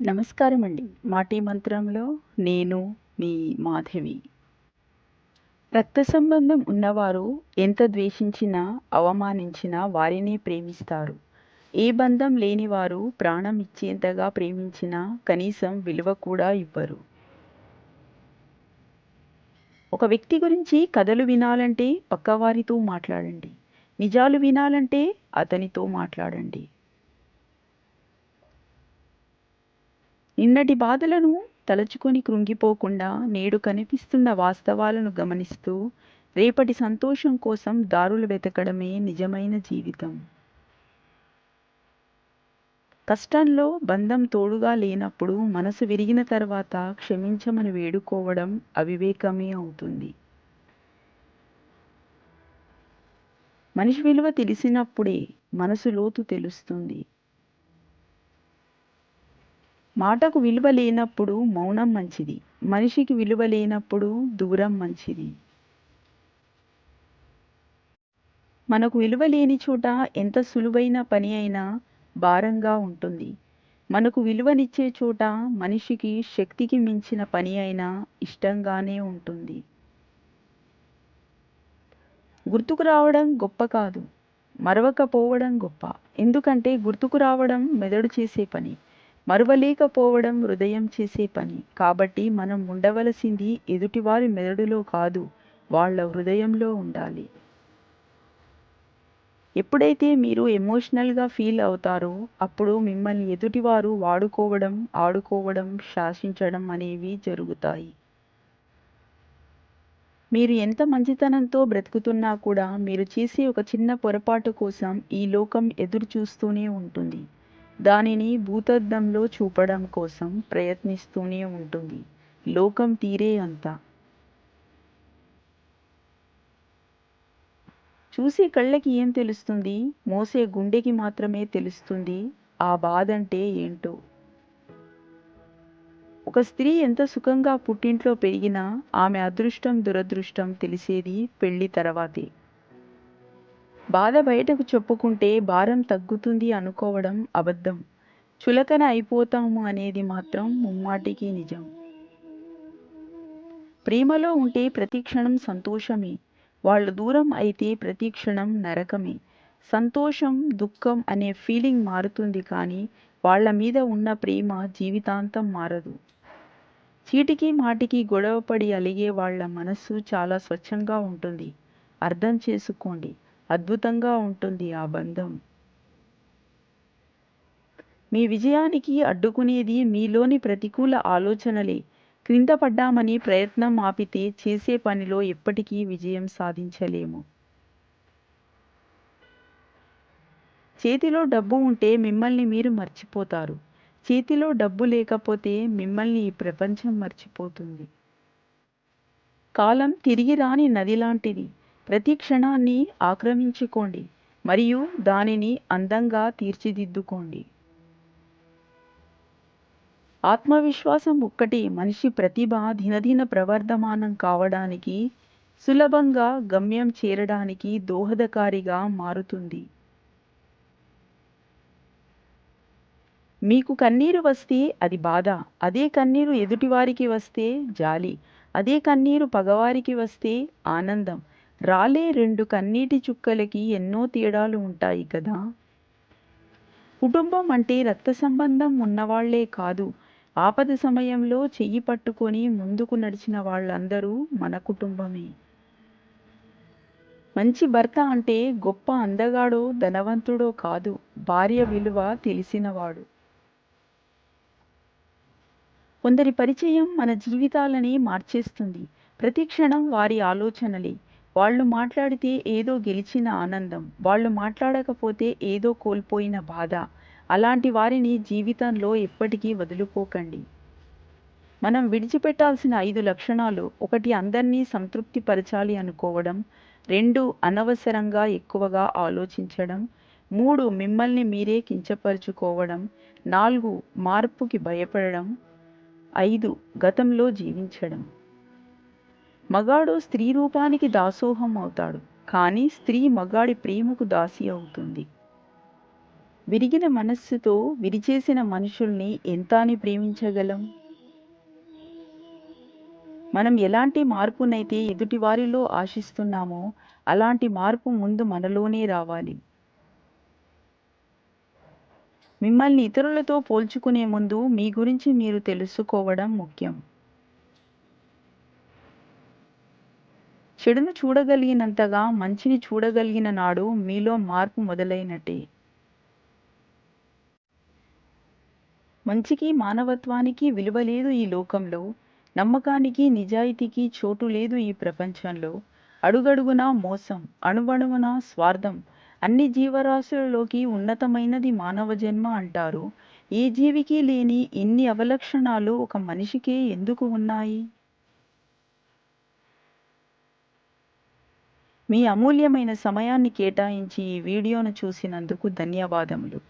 నమస్కారం అండి. మాటీ మంత్రంలో నేను మీ మాధవి. రక్త సంబంధం ఉన్నవారు ఎంత ద్వేషించినా, అవమానించినా వారినే ప్రేమిస్తారు. ఏ బంధం లేనివారు ప్రాణం ఇచ్చేంతగా ప్రేమించినా కనీసం విలువ కూడా ఇవ్వరు. ఒక వ్యక్తి గురించి కథలు వినాలంటే పక్కవారితో మాట్లాడండి. నిజాలు వినాలంటే అతనితో మాట్లాడండి. నిన్నటి బాధలను తలచుకొని కృంగిపోకుండా నేడు కనిపిస్తున్న వాస్తవాలను గమనిస్తూ రేపటి సంతోషం కోసం దారులు వెతకడమే నిజమైన జీవితం. కష్టంలో బంధం తోడుగా లేనప్పుడు మనసు విరిగిన తర్వాత క్షమించమని వేడుకోవడం అవివేకమే అవుతుంది. మనిషి విలువ తెలిసినప్పుడే మనసు లోతు తెలుస్తుంది. మాటకు విలువ లేనప్పుడు మౌనం మంచిది. మనిషికి విలువ లేనప్పుడు దూరం మంచిది. మనకు విలువ లేని చోట ఎంత సులువైన పని అయినా భారంగా ఉంటుంది. మనకు విలువనిచ్చే చోట మనిషికి శక్తికి మించిన పని అయినా ఇష్టంగానే ఉంటుంది. గుర్తుకు రావడం గొప్ప కాదు, మరవకపోవడం గొప్ప. ఎందుకంటే గుర్తుకు రావడం మెదడు చేసే పని, మరువలేకపోవడం హృదయం చేసే పని. కాబట్టి మనం ఉండవలసింది ఎదుటివారి మెదడులో కాదు, వాళ్ళ హృదయంలో ఉండాలి. ఎప్పుడైతే మీరు ఎమోషనల్గా ఫీల్ అవుతారో అప్పుడు మిమ్మల్ని ఎదుటివారు వాడుకోవడం, ఆడుకోవడం, శాసించడం అనేవి జరుగుతాయి. మీరు ఎంత మంచితనంతో బ్రతుకుతున్నా కూడా మీరు చేసే ఒక చిన్న పొరపాటు కోసం ఈ లోకం ఎదురు చూస్తూనే ఉంటుంది. దానిని భూతద్దంలో చూపడం కోసం ప్రయత్నిస్తూనే ఉంటుంది. లోకం తీరే అంతా. చూసే కళ్ళకి ఏం తెలుస్తుంది? మోసే గుండెకి మాత్రమే తెలుస్తుంది ఆ బాధంటే ఏంటో. ఒక స్త్రీ ఎంత సుఖంగా పుట్టింట్లో పెరిగినా ఆమె అదృష్టం దురదృష్టం తెలిసేది పెళ్లి తర్వాతే. బాధ బయటకు చెప్పుకుంటే భారం తగ్గుతుంది అనుకోవడం అబద్ధం. చులకన అయిపోతాము అనేది మాత్రం ముమ్మాటికి నిజం. ప్రేమలో ఉంటే ప్రతి క్షణం సంతోషమే, వాళ్ళు దూరం అయితే ప్రతి క్షణం నరకమే. సంతోషం దుఃఖం అనే ఫీలింగ్ మారుతుంది కానీ వాళ్ళ మీద ఉన్న ప్రేమ జీవితాంతం మారదు. చీటికి మాటికి గొడవపడి అలిగే వాళ్ళ మనస్సు చాలా స్వచ్ఛంగా ఉంటుంది. అర్థం చేసుకోండి, అద్భుతంగా ఉంటుంది ఆ బంధం. మీ విజయానికి అడ్డుకునేది మీలోని ప్రతికూల ఆలోచనలే. క్రింద పడ్డామని ప్రయత్నం ఆపితే చేసే పనిలో ఎప్పటికీ విజయం సాధించలేము. చేతిలో డబ్బు ఉంటే మిమ్మల్ని మీరు మర్చిపోతారు. చేతిలో డబ్బు లేకపోతే మిమ్మల్ని ఈ ప్రపంచం మర్చిపోతుంది. కాలం తిరిగి రాని నది లాంటిది. ప్రతి క్షణాన్ని ఆక్రమించుకోండి మరియు దానిని అందంగా తీర్చిదిద్దుకోండి. ఆత్మవిశ్వాసం ఒక్కటే మనిషి ప్రతిభ దినదిన ప్రవర్ధమానం కావడానికి, సులభంగా గమ్యం చేరడానికి దోహదకారిగా మారుతుంది. మీకు కన్నీరు వస్తే అది బాధ, అదే కన్నీరు ఎదుటివారికి వస్తే జాలి, అదే కన్నీరు పగవారికి వస్తే ఆనందం. రాలే రెండు కన్నీటి చుక్కలకి ఎన్నో తేడాలు ఉంటాయి కదా. కుటుంబం అంటే రక్త సంబంధం ఉన్నవాళ్లే కాదు, ఆపద సమయంలో చెయ్యి పట్టుకొని ముందుకు నడిచిన వాళ్ళందరూ మన కుటుంబమే. మంచి భర్త అంటే గొప్ప అందగాడో ధనవంతుడో కాదు, భార్య విలువ తెలిసినవాడు. కొందరి పరిచయం మన జీవితాలని మార్చేస్తుంది. ప్రతి క్షణం వారి ఆలోచనలే. వాళ్ళు మాట్లాడితే ఏదో గెలిచిన ఆనందం, వాళ్ళు మాట్లాడకపోతే ఏదో కోల్పోయిన బాధ. అలాంటి వారిని జీవితంలో ఎప్పటికీ వదులుకోకండి. మనం విడిచిపెట్టాల్సిన 5 లక్షణాలు: 1 అందరినీ సంతృప్తి పరచాలి అనుకోవడం, 2 అనవసరంగా ఎక్కువగా ఆలోచించడం, 3 మిమ్మల్ని మీరే కించపరుచుకోవడం, 4 మార్పుకి భయపడడం, 5 గతంలో జీవించడం. మగాడు స్త్రీ రూపానికి దాసోహం అవుతాడు, కానీ స్త్రీ మగాడి ప్రేమకు దాసి అవుతుంది. విరిగిన మనస్సుతో విరిచేసిన మనుషుల్ని ఎంత అని ప్రేమించగలం? మనం ఎలాంటి మార్పునైతే ఎదుటివారిలో ఆశిస్తున్నామో అలాంటి మార్పు ముందు మనలోనే రావాలి. మిమ్మల్ని ఇతరులతో పోల్చుకునే ముందు మీ గురించి మీరు తెలుసుకోవడం ముఖ్యం. చెడును చూడగలిగినంతగా మంచిని చూడగలిగిన నాడు మీలో మార్పు మొదలైనట్టే. మంచికి మానవత్వానికి విలువ లేదు ఈ లోకంలో. నమ్మకానికి నిజాయితీకి చోటు లేదు ఈ ప్రపంచంలో. అడుగడుగునా మోసం, అణువణువున స్వార్థం. అన్ని జీవరాశులలోకి ఉన్నతమైనది మానవ జన్మ అంటారు. ఏ జీవికి లేని ఇన్ని అవలక్షణాలు ఒక మనిషికే ఎందుకు ఉన్నాయి? మీ అమూల్యమైన సమయాన్ని కేటాయించి ఈ వీడియోను చూసినందుకు ధన్యవాదములు.